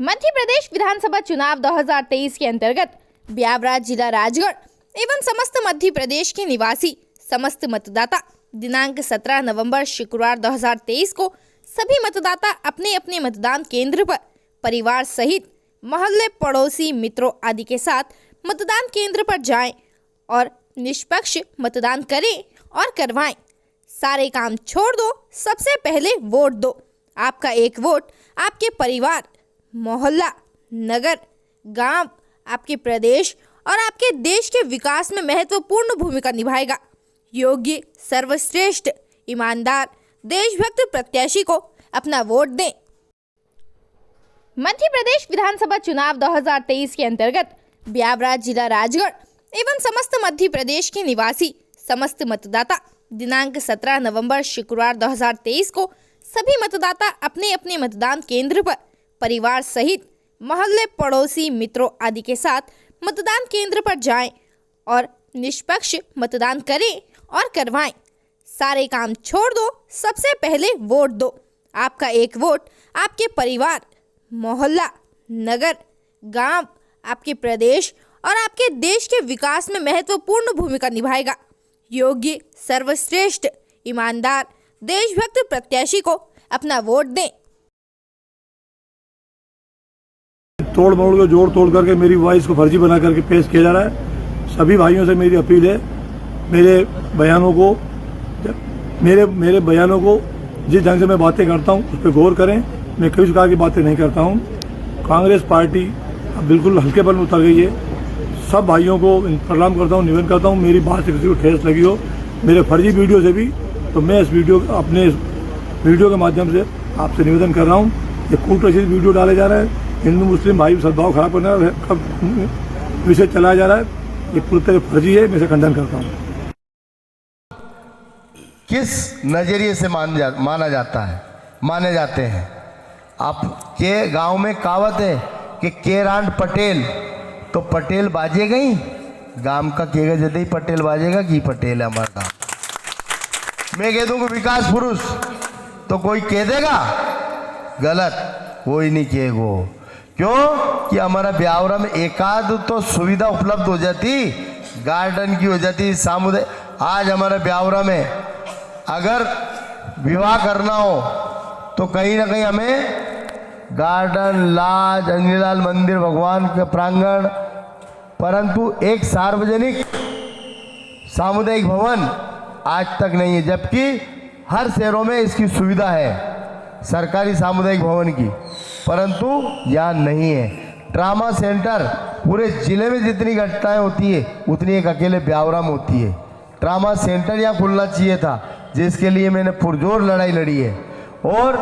मध्य प्रदेश विधानसभा चुनाव 2023 के अंतर्गत ब्यावरा जिला राजगढ़ एवं समस्त मध्य प्रदेश के निवासी समस्त मतदाता दिनांक 17 नवंबर शुक्रवार 2023 को सभी मतदाता अपने अपने मतदान केंद्र पर परिवार सहित मोहल्ले पड़ोसी मित्रों आदि के साथ मतदान केंद्र पर जाएं और निष्पक्ष मतदान करें और करवाएं। सारे काम छोड़ दो, सबसे पहले वोट दो। आपका एक वोट आपके परिवार, मोहल्ला, नगर, गांव, आपके प्रदेश और आपके देश के विकास में महत्वपूर्ण भूमिका निभाएगा। योग्य, सर्वश्रेष्ठ, ईमानदार, देशभक्त प्रत्याशी को अपना वोट दें। मध्य प्रदेश विधानसभा चुनाव 2023 के अंतर्गत ब्यावरा जिला राजगढ़ एवं समस्त मध्य प्रदेश के निवासी समस्त मतदाता दिनांक 17 नवंबर शुक्रवार 2023 को सभी मतदाता अपने अपने मतदान केंद्र पर परिवार सहित मोहल्ले पड़ोसी मित्रों आदि के साथ मतदान केंद्र पर जाएं और निष्पक्ष मतदान करें और करवाएं। सारे काम छोड़ दो, सबसे पहले वोट दो। आपका एक वोट आपके परिवार, मोहल्ला, नगर, गांव, आपके प्रदेश और आपके देश के विकास में महत्वपूर्ण भूमिका निभाएगा। योग्य, सर्वश्रेष्ठ, ईमानदार, देशभक्त प्रत्याशी को अपना वोट दें। तोड़ मोड़ के जोड़ तोड़ करके मेरी वॉइस को फर्जी बना करके पेश किया जा रहा है। सभी भाइयों से मेरी अपील है, मेरे बयानों को जिस ढंग से मैं बातें करता हूं उस पर गौर करें। मैं किसी प्रकार की बातें नहीं करता हूं। कांग्रेस पार्टी अब बिल्कुल हल्केपन में उतर गई है। सब भाइयों को प्रणाम करता हूं, निवेदन करता हूं, मेरी बात से किसी को ठेस लगी हो मेरे फर्जी वीडियो से भी, तो मैं अपने वीडियो के माध्यम से आपसे निवेदन कर रहा हूँ। ये कूटरचित वीडियो डाले जा रहे हैं, हिंदू मुस्लिम भाई सद्भाव खराब करना विषय चलाया जा रहा है, ये पूरी तरह फर्जी है। मैं इसे खंडन करता हूँ। किस नजरिए से माने जाते हैं? आपके गांव में कहावत है कि केरांड पटेल तो पटेल बाजे गई, गांव का केगा जदे ही पटेल बाजेगा कि पटेल है हमारा गांव। मैं कह दूं कि विकास पुरुष तो कोई कह देगा, गलत कोई नहीं कहेगो। क्यों कि हमारा ब्यावरा में एकाध तो सुविधा उपलब्ध हो जाती, गार्डन की हो जाती, सामुदायिक। आज हमारे ब्यावरा में अगर विवाह करना हो तो कहीं ना कहीं हमें गार्डन, लाज, अंजनीलाल मंदिर, भगवान के प्रांगण, परंतु एक सार्वजनिक सामुदायिक भवन आज तक नहीं है। जबकि हर शहरों में इसकी सुविधा है, सरकारी सामुदायिक भवन की, परंतु यहाँ नहीं है। ट्रामा सेंटर पूरे जिले में जितनी घटनाएं होती है उतनी एक अकेले ब्यावरा में होती है। ट्रामा सेंटर यहाँ खुलना चाहिए था, जिसके लिए मैंने पुरजोर लड़ाई लड़ी है। और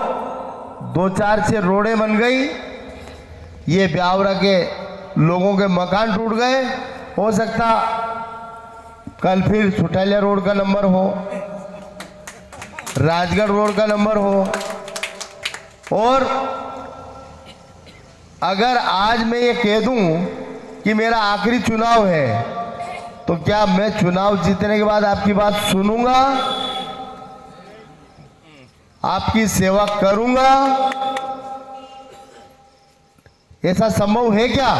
2-4 से रोडें बन गई, ये ब्यावरा के लोगों के मकान टूट गए। हो सकता कल फिर सुटालिया रोड का नंबर हो, राजगढ़ रोड का नंबर हो। और अगर आज मैं ये कह दूं कि मेरा आखिरी चुनाव है, तो क्या मैं चुनाव जीतने के बाद आपकी बात सुनूंगा, आपकी सेवा करूंगा? ऐसा संभव है क्या?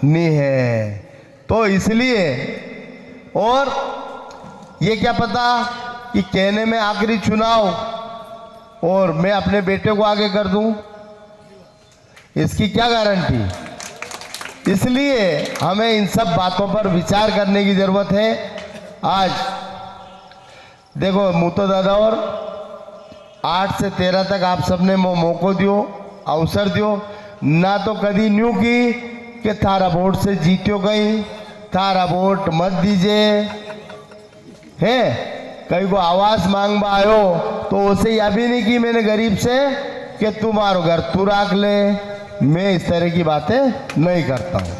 नहीं है। तो इसलिए, और ये क्या पता कि कहने में आखिरी चुनाव और मैं अपने बेटे को आगे कर दूं, इसकी क्या गारंटी? इसलिए हमें इन सब बातों पर विचार करने की जरूरत है। आज देखो मुतो दादा, और 8 से 13 तक आप सबने मौको दियो, अवसर दियो ना, तो कदी न्यू की कि थारा वोट से जीत्यो गई, थारा वोट मत दीजिए है। कहीं को आवाज मांगवा आयो तो उसे यह भी नहीं की मैंने गरीब से कि तुम्हारो घर तू राख ले। मैं इस तरह की बातें नहीं करता हूं।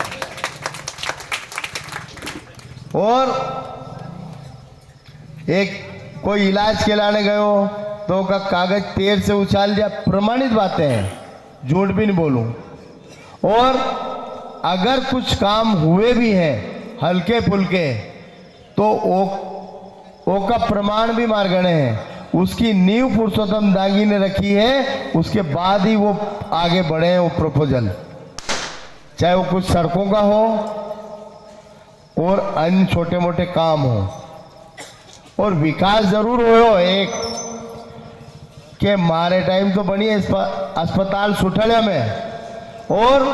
और एक कोई इलाज खिलाने गयो तो का कागज पैर से उछाल दिया, प्रमाणित बातें हैं, झूठ भी नहीं बोलूं। और अगर कुछ काम हुए भी हैं हल्के फुल्के, तो वो का प्रमाण भी मार गणे हैं। उसकी नींव पुरुषोत्तम दागी ने रखी है, उसके बाद ही वो आगे बढ़े हैं वो प्रपोजल, चाहे वो कुछ सड़कों का हो और अन्य छोटे मोटे काम हो। और विकास जरूर हो एक के मारे टाइम तो बनी है अस्पताल सुठलिया में, और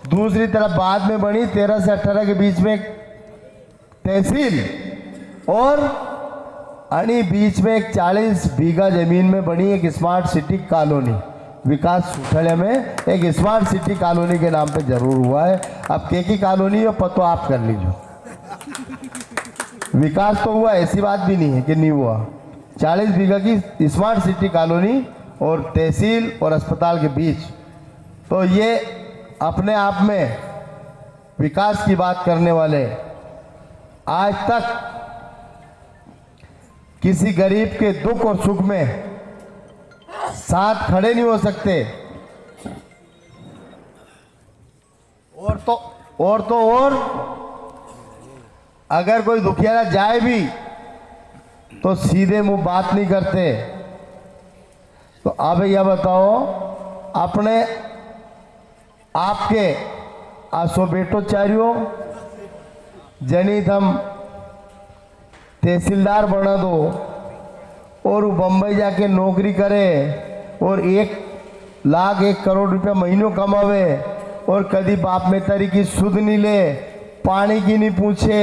दूसरी तरफ बाद में बनी 13 से 18 के बीच में एक तहसील, और बीच में एक 40 बीघा जमीन में बनी एक स्मार्ट सिटी कॉलोनी। विकास सुठलिया में एक स्मार्ट सिटी कॉलोनी के नाम पे जरूर हुआ है। अब की कॉलोनी हो पतो आप कर लीजिए, विकास तो हुआ, ऐसी बात भी नहीं है कि नहीं हुआ। 40 बीघा की स्मार्ट सिटी कॉलोनी और तहसील और अस्पताल के बीच, तो ये अपने आप में विकास की बात करने वाले आज तक किसी गरीब के दुख और सुख में साथ खड़े नहीं हो सकते। और अगर कोई दुखियारा जाए भी तो सीधे मुंह बात नहीं करते। तो अब यह बताओ, अपने आपके आसो बेटो चारियो जनित हम तहसीलदार बना दो और वो बम्बई जाके नौकरी करे और 1 लाख 1 करोड़ रुपया महीनों कमावे और कभी बाप में तारी की सुध नहीं ले, पानी की नहीं पूछे,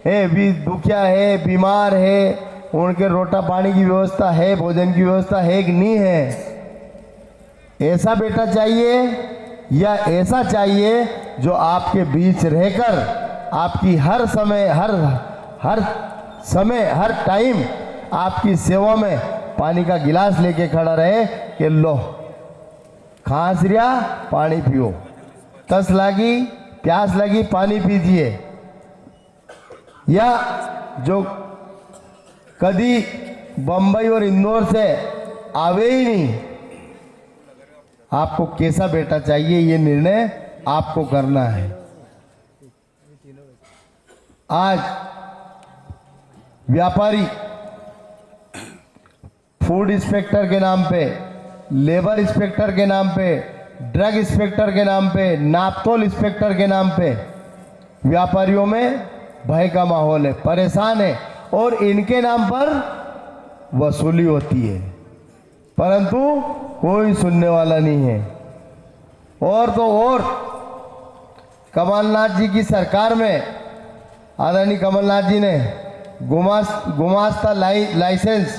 है भी दुखिया है, बीमार है, उनके रोटा पानी की व्यवस्था है, भोजन की व्यवस्था है कि नहीं है। ऐसा बेटा चाहिए या ऐसा चाहिए जो आपके बीच रहकर आपकी हर समय हर टाइम आपकी सेवा में पानी का गिलास लेके खड़ा रहे कि लो खांस रिया पानी पियो, तस लगी प्यास लगी पानी पीजिए। या जो कभी बंबई और इंदौर से आवे ही नहीं, आपको कैसा बेटा चाहिए ये निर्णय आपको करना है। आज व्यापारी फूड इंस्पेक्टर के नाम पे, लेबर इंस्पेक्टर के नाम पे, ड्रग इंस्पेक्टर के नाम पे, नापतोल इंस्पेक्टर के नाम पे व्यापारियों में भय का माहौल है, परेशान है और इनके नाम पर वसूली होती है, परंतु कोई सुनने वाला नहीं है। और तो और कमलनाथ जी की सरकार में आदरणीय कमलनाथ जी ने गुमास्ता लाइसेंस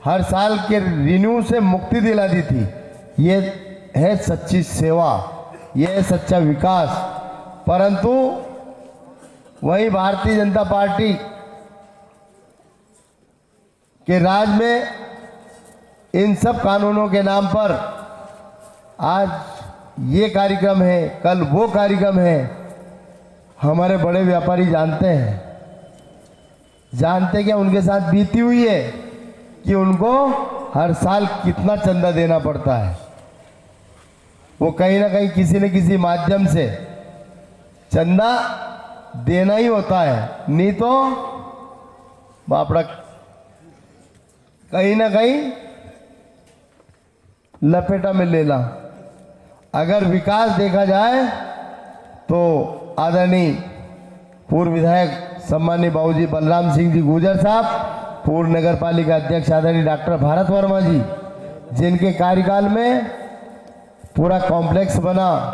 हर साल के रिन्यू से मुक्ति दिला दी थी। ये है सच्ची सेवा, ये है सच्चा विकास। परंतु वही भारतीय जनता पार्टी के राज में इन सब कानूनों के नाम पर आज ये कार्यक्रम है, कल वो कार्यक्रम है। हमारे बड़े व्यापारी जानते क्या उनके साथ बीती हुई है कि उनको हर साल कितना चंदा देना पड़ता है। वो कहीं ना कहीं किसी न किसी माध्यम से चंदा देना ही होता है, नहीं तो बापड़ा कहीं ना कहीं लपेटा में लेना। अगर विकास देखा जाए तो आदरणीय पूर्व विधायक सम्माननीय बाबूजी बलराम सिंह जी गुर्जर साहब, पूर्व नगर पालिका अध्यक्ष आदरणीय डॉक्टर भारत वर्मा जी, जिनके कार्यकाल में पूरा कॉम्प्लेक्स बना,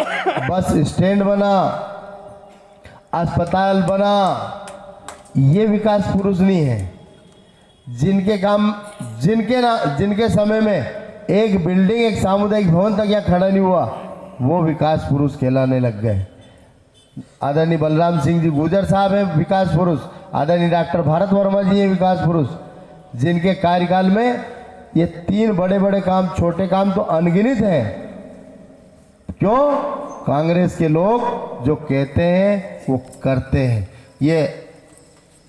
बस स्टैंड बना, अस्पताल बना, ये विकास पुरुष नहीं है। जिनके समय में एक बिल्डिंग, एक सामुदायिक भवन तक यहाँ खड़ा नहीं हुआ, वो विकास पुरुष कहलाने लग गए। आदरणीय बलराम सिंह जी गुर्जर साहब हैं विकास पुरुष, आदरणीय डॉक्टर भारत वर्मा जी हैं विकास पुरुष, जिनके कार्यकाल में ये 3 बड़े बड़े काम, छोटे काम तो अनगिनत हैं। क्यों? कांग्रेस के लोग जो कहते हैं वो करते हैं। ये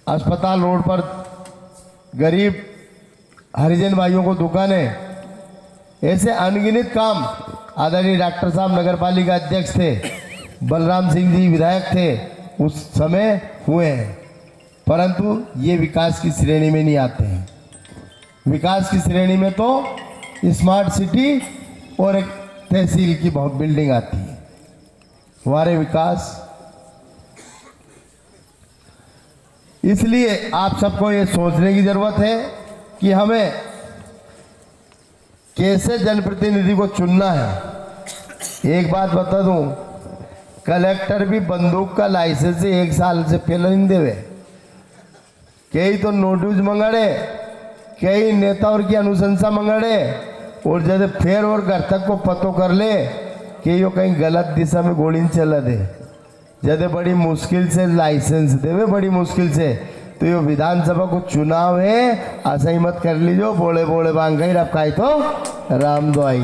अस्पताल रोड पर गरीब हरिजन भाइयों को दुकानें, ऐसे अनगिनत काम आदरणीय डॉक्टर साहब नगर पालिका अध्यक्ष थे, बलराम सिंह जी विधायक थे, उस समय हुए हैं, परंतु ये विकास की श्रेणी में नहीं आते हैं। विकास की श्रेणी में तो स्मार्ट सिटी और एक तहसील की बहुत बिल्डिंग आती है। हमारे विकास, इसलिए आप सबको ये सोचने की जरूरत है कि हमें कैसे जनप्रतिनिधि को चुनना है। एक बात बता दूं, कलेक्टर भी बंदूक का लाइसेंस 1 साल से पहले नहीं देवे। कई तो नोटिस मंगाड़े, कई नेताओं की अनुशंसा मंगाड़े, और जब फिर और घर तक को पतो कर ले कि यो कहीं गलत दिशा में गोली चला दे, जब बड़ी मुश्किल से लाइसेंस देवे, बड़ी मुश्किल से। तो ये विधानसभा को चुनाव है, ऐसा ही मत कर लीजिए बोले बोले बांग गई रब खाई तो राम दो आई।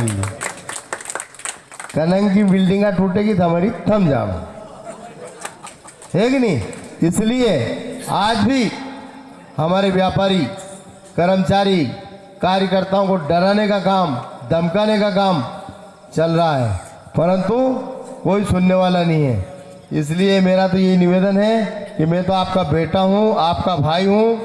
कनंग की बिल्डिंग टूटेगी तो हमारी थम जाओ, है कि नहीं? इसलिए आज भी हमारे व्यापारी, कर्मचारी, कार्यकर्ताओं को डराने का काम, धमकाने का काम चल रहा है, परंतु कोई सुनने वाला नहीं है। इसलिए मेरा तो ये निवेदन है कि मैं तो आपका बेटा हूँ, आपका भाई हूँ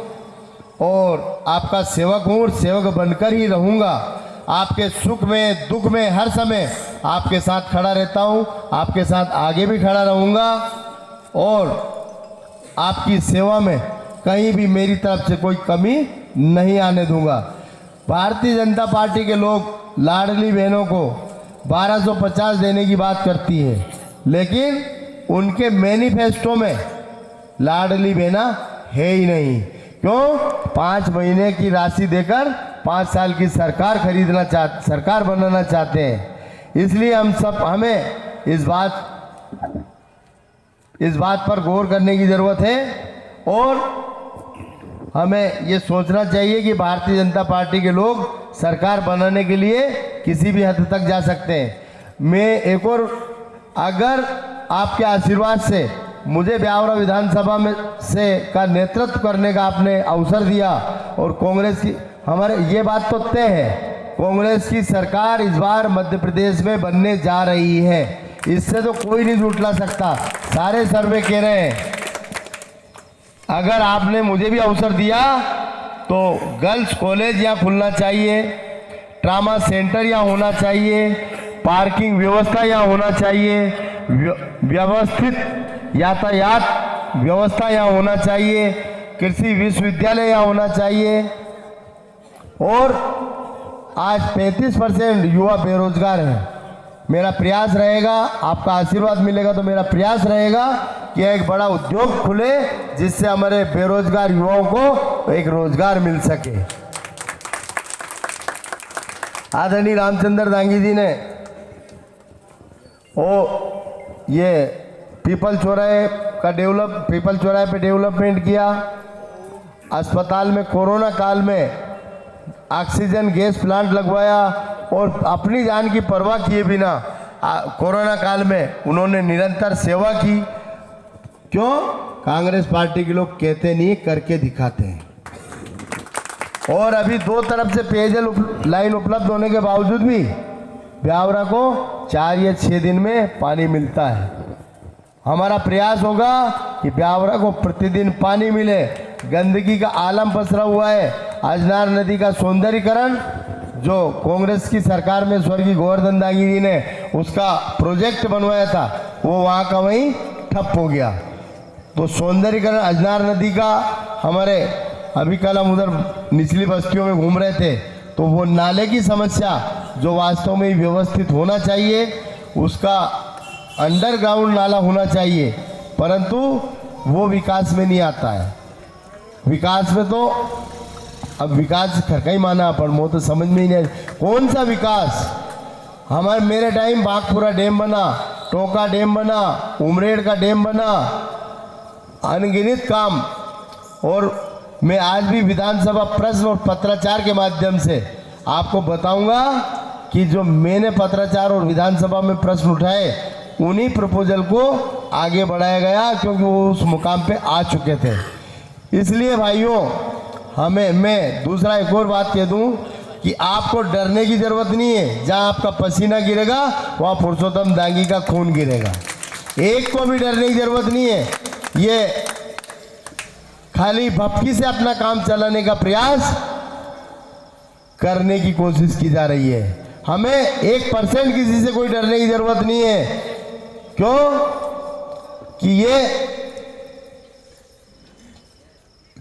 और आपका सेवक हूँ, और सेवक बनकर ही रहूँगा। आपके सुख में दुख में हर समय आपके साथ खड़ा रहता हूँ, आपके साथ आगे भी खड़ा रहूँगा, और आपकी सेवा में कहीं भी मेरी तरफ से कोई कमी नहीं आने दूंगा। भारतीय जनता पार्टी के लोग लाडली बहनों को 1250 देने की बात करती है, लेकिन उनके मैनिफेस्टो में लाडली बहना है ही नहीं। क्यों? 5 महीने की राशि देकर 5 साल की सरकार सरकार बनाना चाहते हैं। इसलिए हमें इस बात पर गौर करने की जरूरत है, और हमें ये सोचना चाहिए कि भारतीय जनता पार्टी के लोग सरकार बनाने के लिए किसी भी हद तक जा सकते हैं। मैं एक और, अगर आपके आशीर्वाद से मुझे ब्यावरा विधानसभा में से का नेतृत्व करने का आपने अवसर दिया, और कांग्रेस की हमारे ये बात तो तय है, कांग्रेस की सरकार इस बार मध्य प्रदेश में बनने जा रही है। इससे तो कोई नहीं झूठला सकता, सारे सर्वे कह रहे हैं। अगर आपने मुझे भी अवसर दिया तो गर्ल्स कॉलेज यहाँ खुलना चाहिए, ट्रामा सेंटर यहाँ होना चाहिए, पार्किंग व्यवस्था यहाँ होना चाहिए, व्यवस्थित यातायात व्यवस्था यहाँ होना चाहिए, कृषि विश्वविद्यालय यहाँ होना चाहिए। और आज 35% युवा बेरोजगार हैं। मेरा प्रयास रहेगा, आपका आशीर्वाद मिलेगा तो मेरा प्रयास रहेगा कि एक बड़ा उद्योग खुले, जिससे हमारे बेरोजगार युवाओं को एक रोजगार मिल सके। आदरणीय रामचंद्र दांगी जी ने ये पीपल चौराहे पे डेवलपमेंट किया, अस्पताल में कोरोना काल में ऑक्सीजन गैस प्लांट लगवाया, और अपनी जान की परवाह किए बिना कोरोना काल में उन्होंने निरंतर सेवा की। क्यों? कांग्रेस पार्टी के लोग कहते नहीं, करके दिखाते हैं। और अभी 2 तरफ से पेयजल लाइन उपलब्ध होने के बावजूद भी ब्यावरा को 4 या 6 दिन में पानी मिलता है। हमारा प्रयास होगा कि ब्यावरा को प्रतिदिन पानी मिले। गंदगी का आलम पसरा हुआ है। अजनार नदी का सौंदर्यीकरण जो कांग्रेस की सरकार में स्वर्गीय गोवर्धन दांगी जी ने उसका प्रोजेक्ट बनवाया था, वो वहाँ का वहीं ठप हो गया। तो सौंदर्यीकरण अजनार नदी का, हमारे अभी कल हम उधर निचली बस्तियों में घूम रहे थे, तो वो नाले की समस्या जो वास्तव में व्यवस्थित होना चाहिए, उसका अंडरग्राउंड नाला होना चाहिए, परंतु वो विकास में नहीं आता है। विकास में तो अब विकास कहीं माना पर वो तो समझ में ही नहीं। कौन सा विकास? हमारे मेरे टाइम बागपुरा डैम बना, टोका डैम बना, उमरेड का डैम बना, अनगिनत काम। और मैं आज भी विधानसभा प्रश्न और पत्राचार के माध्यम से आपको बताऊंगा कि जो मैंने पत्राचार और विधानसभा में प्रश्न उठाए, उन्हीं प्रपोजल को आगे बढ़ाया गया, क्योंकि वो उस मुकाम पे आ चुके थे। इसलिए भाइयों, मैं दूसरा एक और बात कह दूं कि आपको डरने की जरूरत नहीं है। जहां आपका पसीना गिरेगा वहां पुरुषोत्तम दांगी का खून गिरेगा। एक को भी डरने की जरूरत नहीं है। ये खाली भपकी से अपना काम चलाने का प्रयास करने की कोशिश की जा रही है। हमें 1% किसी से कोई डरने की जरूरत नहीं है। क्यों? कि ये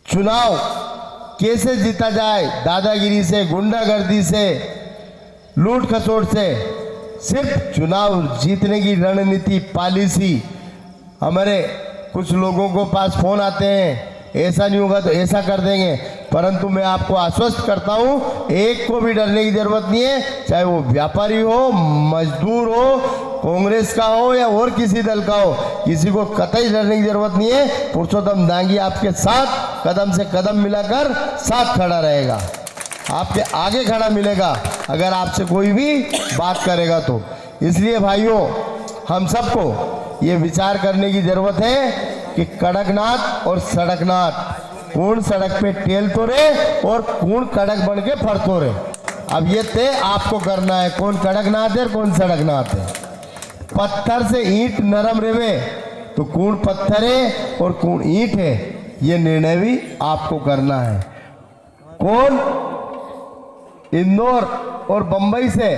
चुनाव कैसे जीता जाए, दादागिरी से, गुंडागर्दी से, लूट खसोट से, सिर्फ चुनाव जीतने की रणनीति, पॉलिसी। हमारे कुछ लोगों को पास फोन आते हैं, ऐसा नहीं होगा तो ऐसा कर देंगे, परंतु मैं आपको आश्वस्त करता हूं, एक को भी डरने की जरूरत नहीं है। चाहे वो व्यापारी हो, मजदूर हो, कांग्रेस का हो या और किसी दल का हो, किसी को कतई डरने की जरूरत नहीं है। पुरुषोत्तम दांगी आपके साथ कदम से कदम मिलाकर साथ खड़ा रहेगा, आपके आगे खड़ा मिलेगा अगर आपसे कोई भी बात करेगा तो। इसलिए भाइयों, हम सबको ये विचार करने की जरूरत है कि कड़कनाथ और सड़कनाथ, कौन सड़क पे टेल तो रहे और कौन कड़क बन के फरतो रहे। अब ये तय आपको करना है, कौन कड़कनाथ है कौन सड़कनाथ है। पत्थर से ईंट नरम रेवे तो कौन पत्थर है और कौन ईंट है, ये निर्णय भी आपको करना है। कौन इंदौर और बंबई से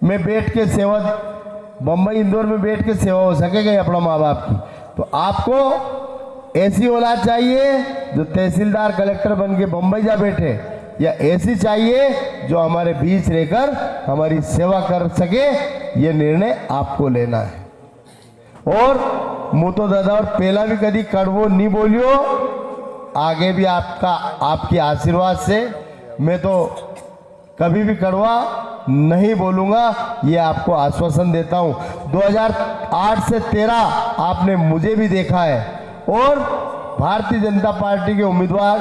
में बैठ के सेवा, बंबई इंदौर में बैठ के सेवा हो सकेगा अपना माँ बाप की, तो आपको ऐसी औलाद चाहिए जो तहसीलदार कलेक्टर बन के बंबई जा बैठे, या ऐसी चाहिए जो हमारे बीच रहकर हमारी सेवा कर सके। ये निर्णय आपको लेना है। और मुँह तो दादा और पहला भी कभी कड़वो नहीं बोलियो, आगे भी आपकी आशीर्वाद से मैं तो कभी भी कड़वा नहीं बोलूंगा, ये आपको आश्वासन देता हूं। 2008 से 13 आपने मुझे भी देखा है और भारतीय जनता पार्टी के उम्मीदवार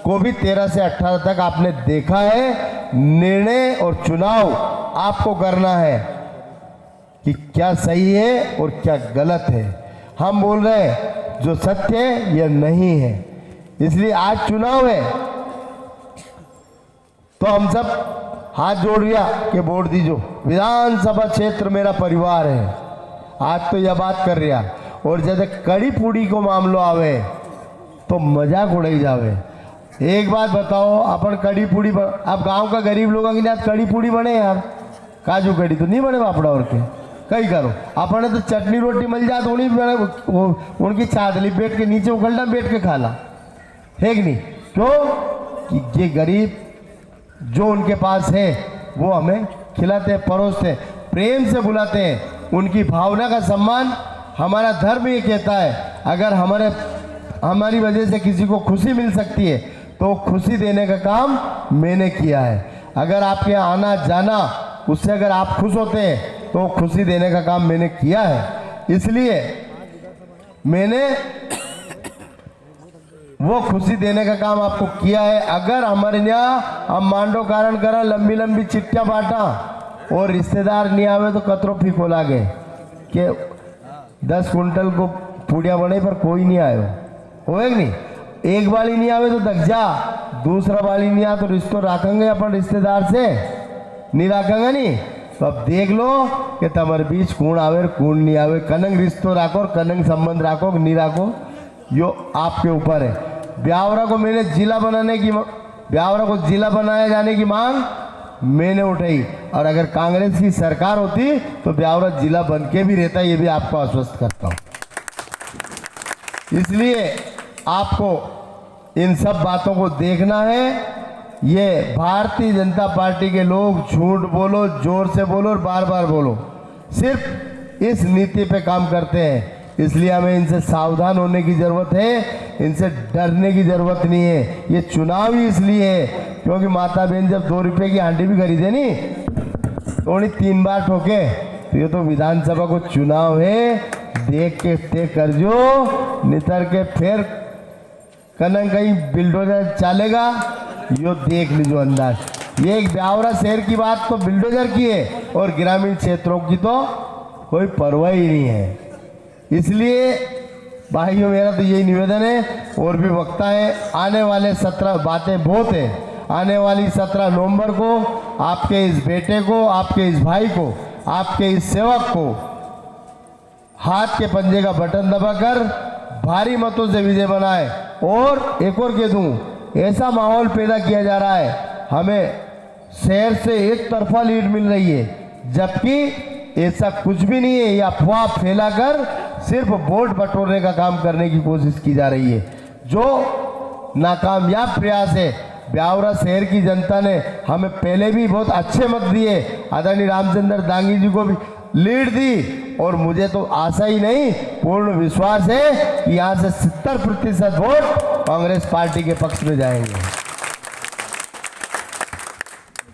को भी 13 से 18 तक आपने देखा है। निर्णय और चुनाव आपको करना है कि क्या सही है और क्या गलत है। हम बोल रहे हैं जो सत्य है यह नहीं है, इसलिए आज चुनाव है तो हम सब हाथ जोड़ लिया कि वोट दीजो। विधानसभा क्षेत्र मेरा परिवार है, आज तो यह बात कर रहा। और जब कड़ी पूड़ी को मामलो आवे तो मजाक उड़ाई जावे। एक बात बताओ, अपन कड़ी पूड़ी अब गांव का गरीब लोगों के लिए कड़ी पूड़ी बने यार, काजू कड़ी तो नहीं बने पापड़ा और के कहीं करो। अपने तो चटनी रोटी मिल जाए तो उनकी चादली बैठ के नीचे उखलना बैठ के खाला है कि नहीं। क्यों कि ये गरीब जो उनके पास है वो हमें खिलाते हैं, परोसते हैं, प्रेम से बुलाते हैं। उनकी भावना का सम्मान हमारा धर्म ये कहता है। अगर हमारी वजह से किसी को खुशी मिल सकती है तो खुशी देने का काम मैंने किया है। अगर आपके यहाँ आना जाना उससे अगर आप खुश होते हैं तो खुशी देने का काम मैंने किया है। इसलिए मैंने वो खुशी देने का काम आपको किया है। अगर हमारे यहाँ हम मांडो कारण करा, लंबी लंबी चिट्ठियाँ बांटा और रिश्तेदार नहीं आवे तो कतरो फीको लागे कि 10 कुंटल को पूड़िया बने पर कोई नहीं आयो, होएगा नहीं। एक बाली नहीं आवे तो दग जा, दूसरा बाली नहीं आ तो रिश्तो रखेंगे अपन रिश्तेदार से, नहीं रखेंगे नहीं। तो अब देख लो कि तुम्हारे बीच कौन आवे कौन नहीं आवे। कनंग रिश्तो रखो, कनंग संबंध रखो नहीं रखो, यो आपके ऊपर है। ब्यावरा को मैंने जिला ब्यावरा को जिला बनाया जाने की मांग मैंने उठाई, और अगर कांग्रेस की सरकार होती तो ब्यावरा जिला बन के भी रहता, ये भी आपको आश्वस्त करता हूं। इसलिए आपको इन सब बातों को देखना है। ये भारतीय जनता पार्टी के लोग झूठ बोलो, जोर से बोलो और बार बार बोलो, सिर्फ इस नीति पे काम करते हैं। इसलिए हमें इनसे सावधान होने की जरूरत है, इनसे डरने की जरूरत नहीं है। ये चुनाव ही इसलिए है क्योंकि माता बहन जब 2 रुपए की हांडी भी खरीदे नहीं तो उन्हें 3 बार ठोके, तो ये तो विधानसभा को चुनाव है, देख के तय कर जो, नितर के फिर कनंग कहीं बिल्डोजर चलेगा, यो देख लीजिए अंदाज। ये एक ब्यावरा शहर की बात तो बिल्डोजर की है और ग्रामीण क्षेत्रों की तो कोई परवाह ही नहीं है। इसलिए भाइयों मेरा तो यही निवेदन है, और भी वक्ता है, आने वाले 17 बातें बहुत है। आने वाली 17 नवंबर को आपके इस बेटे को, आपके इस भाई को, आपके इस सेवक को हाथ के पंजे का बटन दबाकर भारी मतों से विजय बनाए। और एक और कह दूं, ऐसा माहौल पैदा किया जा रहा है, हमें शहर से एक तरफा लीड मिल रही है, जबकि ऐसा कुछ भी नहीं है। ये अफवाह फैलाकर सिर्फ वोट बटोरने का काम करने की कोशिश की जा रही है, जो नाकामयाब प्रयास है। ब्यावरा शहर की जनता ने हमें पहले भी बहुत अच्छे मत दिए, आदरणीय रामचंद्र दांगी जी को भी लीड दी, और मुझे तो आशा ही नहीं पूर्ण विश्वास है कि यहाँ से 70% वोट कांग्रेस पार्टी के पक्ष में जाएंगे।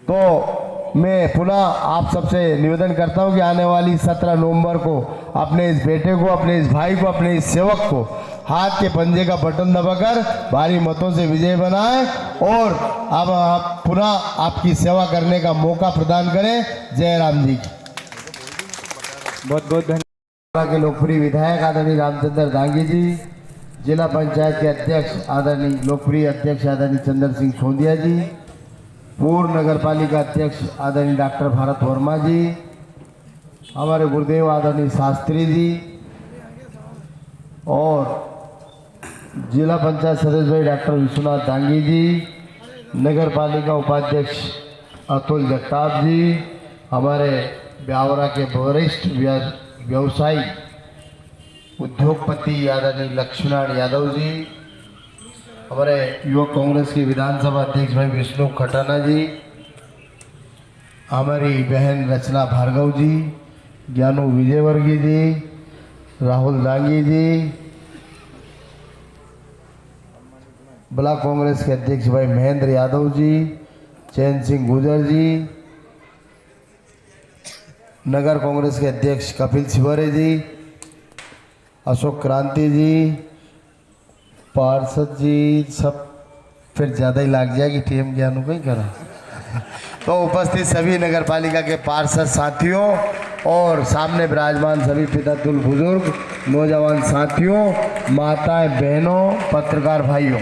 तो मैं पुनः आप सबसे निवेदन करता हूं कि आने वाली 17 नवंबर को अपने इस बेटे को, अपने इस भाई को, अपने इस सेवक को हाथ के पंजे का बटन दबाकर भारी मतों से विजय बनाएं और अब आप पुनः आपकी सेवा करने का मौका प्रदान करें। जय राम जी की। बहुत बहुत धन्यवाद। के लोकप्रिय विधायक आदरणीय रामचंद्र दांगी जी, जिला पंचायत के अध्यक्ष आदरणीय लोकप्रिय अध्यक्ष आदरणीय चंद्र सिंह सोंदिया जी, पूर्व नगर पालिका अध्यक्ष आदरणीय डॉक्टर भारत वर्मा जी, हमारे गुरुदेव आदरणीय शास्त्री जी, और जिला पंचायत सदस्य भाई डॉक्टर विश्वनाथ दांगी जी, नगर पालिका उपाध्यक्ष अतुल जगताप जी, हमारे ब्यावरा के वरिष्ठ व्यवसायी उद्योगपति आदरणीय लक्ष्मण यादव जी, हमारे युवक कांग्रेस के विधानसभा अध्यक्ष भाई विष्णु खटाना जी, हमारी बहन रचना भार्गव जी, ज्ञानू विजयवर्गीय जी, राहुल दांगी जी, ब्लॉक कांग्रेस के अध्यक्ष भाई महेंद्र यादव जी, चैन सिंह गुजर जी, नगर कांग्रेस के अध्यक्ष कपिल सिवरे जी, अशोक क्रांति जी, पार्षद जी, सब फिर ज़्यादा ही लाग जाएगी, टीएम ज्ञानू को ही करा। तो उपस्थित सभी नगर पालिका के पार्षद साथियों और सामने विराजमान सभी पितृतुल्य बुजुर्ग, नौजवान साथियों, माताएं, बहनों, पत्रकार भाइयों,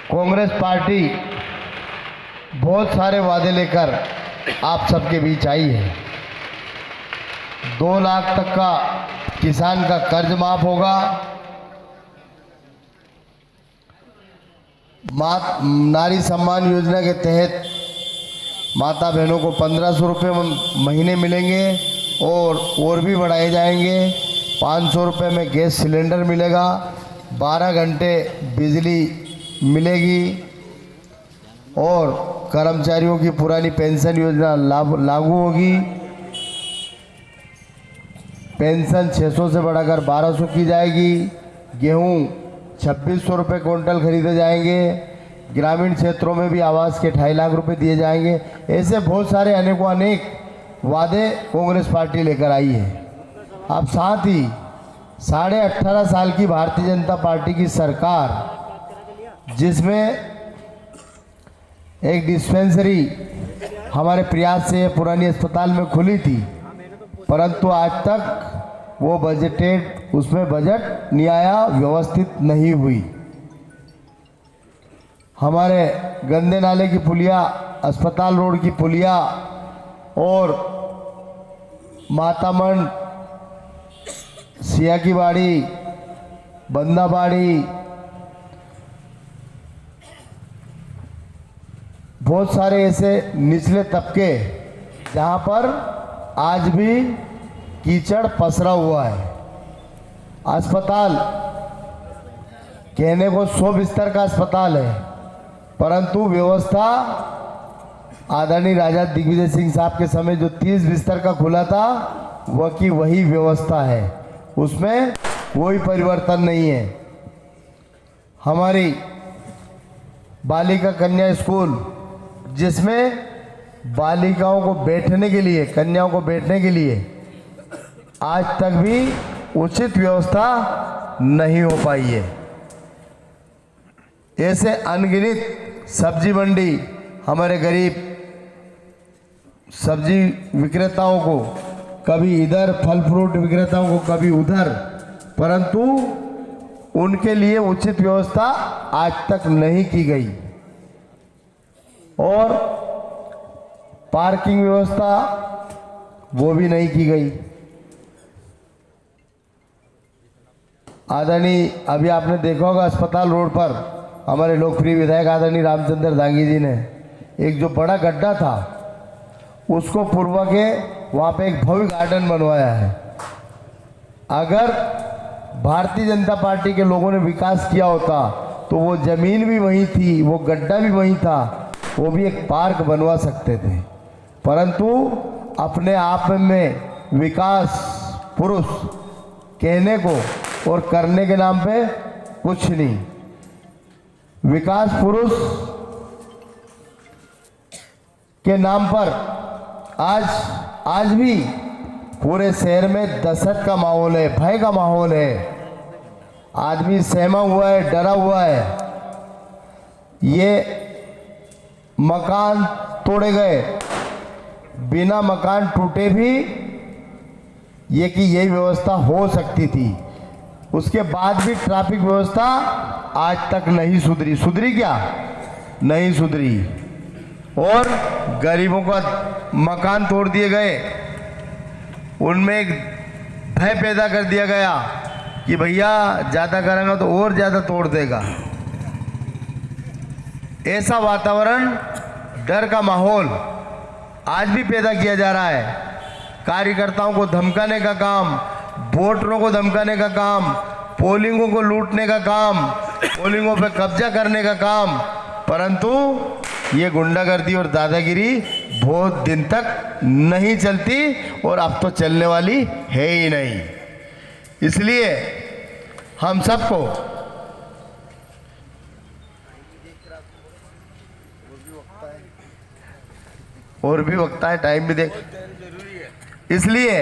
कांग्रेस पार्टी बहुत सारे वादे लेकर आप सबके बीच आई है। 2 लाख तक का किसान का कर्ज माफ होगा, नारी सम्मान योजना के तहत माता बहनों को 1500 रुपये महीने मिलेंगे और भी बढ़ाए जाएंगे। 500 रुपये में गैस सिलेंडर मिलेगा, 12 घंटे बिजली मिलेगी और कर्मचारियों की पुरानी पेंशन योजना लागू होगी। पेंशन 600 से बढ़ाकर 1200 की जाएगी। गेहूं 2600 रुपये क्विंटल खरीदे जाएंगे। ग्रामीण क्षेत्रों में भी आवास के 2.5 लाख रुपए दिए जाएंगे। ऐसे बहुत सारे अनेकों अनेक वादे कांग्रेस पार्टी लेकर आई है। अब साथ ही 18.5 साल की भारतीय जनता पार्टी की सरकार, जिसमें एक डिस्पेंसरी हमारे प्रयास से पुरानी अस्पताल में खुली थी, परंतु आज तक वो बजटेड, उसमें बजट नहीं आया, व्यवस्थित नहीं हुई। हमारे गंदे नाले की पुलिया, अस्पताल रोड की पुलिया और मातामंड, सिया की बाड़ी, बंदाबाड़ी, बहुत सारे ऐसे निचले तबके जहाँ पर आज भी कीचड़ पसरा हुआ है। अस्पताल कहने को 100 बिस्तर का अस्पताल है, परंतु व्यवस्था आदरणीय राजा दिग्विजय सिंह साहब के समय जो 30 बिस्तर का खुला था, वह की वही व्यवस्था है, उसमें कोई परिवर्तन नहीं है। हमारी बालिका कन्या स्कूल, जिसमें बालिकाओं को बैठने के लिए, कन्याओं को बैठने के लिए आज तक भी उचित व्यवस्था नहीं हो पाई है। ऐसे अनगिनत सब्जी मंडी, हमारे गरीब सब्जी विक्रेताओं को, कभी इधर फल फ्रूट विक्रेताओं को, कभी उधर, परंतु उनके लिए उचित व्यवस्था आज तक नहीं की गई। और पार्किंग व्यवस्था वो भी नहीं की गई। आदरणीय, अभी आपने देखा होगा अस्पताल रोड पर हमारे लोकप्रिय विधायक आदरणीय रामचंद्र दांगी जी ने एक जो बड़ा गड्ढा था उसको पूर्व के वहाँ पे एक भव्य गार्डन बनवाया है। अगर भारतीय जनता पार्टी के लोगों ने विकास किया होता तो वो ज़मीन भी वहीं थी, वो गड्ढा भी वहीं था, वो भी एक पार्क बनवा सकते थे। परंतु अपने आप में विकास पुरुष कहने को और करने के नाम पे कुछ नहीं। विकास पुरुष के नाम पर आज भी पूरे शहर में दहशत का माहौल है, भय का माहौल है। आदमी सहमा हुआ है, डरा हुआ है। ये मकान तोड़े गए, बिना मकान टूटे भी ये कि यही व्यवस्था हो सकती थी। उसके बाद भी ट्रैफिक व्यवस्था आज तक नहीं सुधरी। सुधरी क्या? नहीं सुधरी। और गरीबों का मकान तोड़ दिए गए, उनमें एक भय पैदा कर दिया गया कि भैया ज़्यादा करेंगे तो और ज़्यादा तोड़ देगा। ऐसा वातावरण, डर का माहौल आज भी पैदा किया जा रहा है। कार्यकर्ताओं को धमकाने का काम, वोटरों को धमकाने का काम, पोलिंगों को लूटने का काम, पोलिंगों पे कब्जा करने का काम। परंतु ये गुंडागर्दी और दादागिरी बहुत दिन तक नहीं चलती और अब तो चलने वाली है ही नहीं। इसलिए हम सबको और भी वक्ता है, टाइम भी देख, इसलिए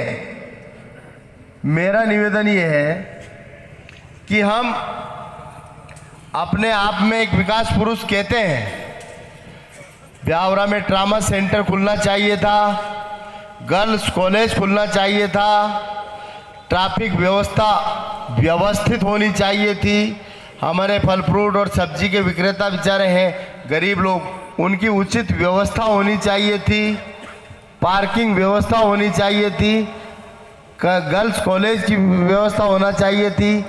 मेरा निवेदन ये है कि हम अपने आप में एक विकास पुरुष कहते हैं। ब्यावरा में ट्रामा सेंटर खुलना चाहिए था, गर्ल्स कॉलेज खुलना चाहिए था, ट्रैफिक व्यवस्था व्यवस्थित होनी चाहिए थी। हमारे फल फ्रूट और सब्जी के विक्रेता बेचारे हैं, गरीब लोग, उनकी उचित व्यवस्था होनी चाहिए थी, पार्किंग व्यवस्था होनी चाहिए थी, गर्ल्स कॉलेज की व्यवस्था होना चाहिए थी।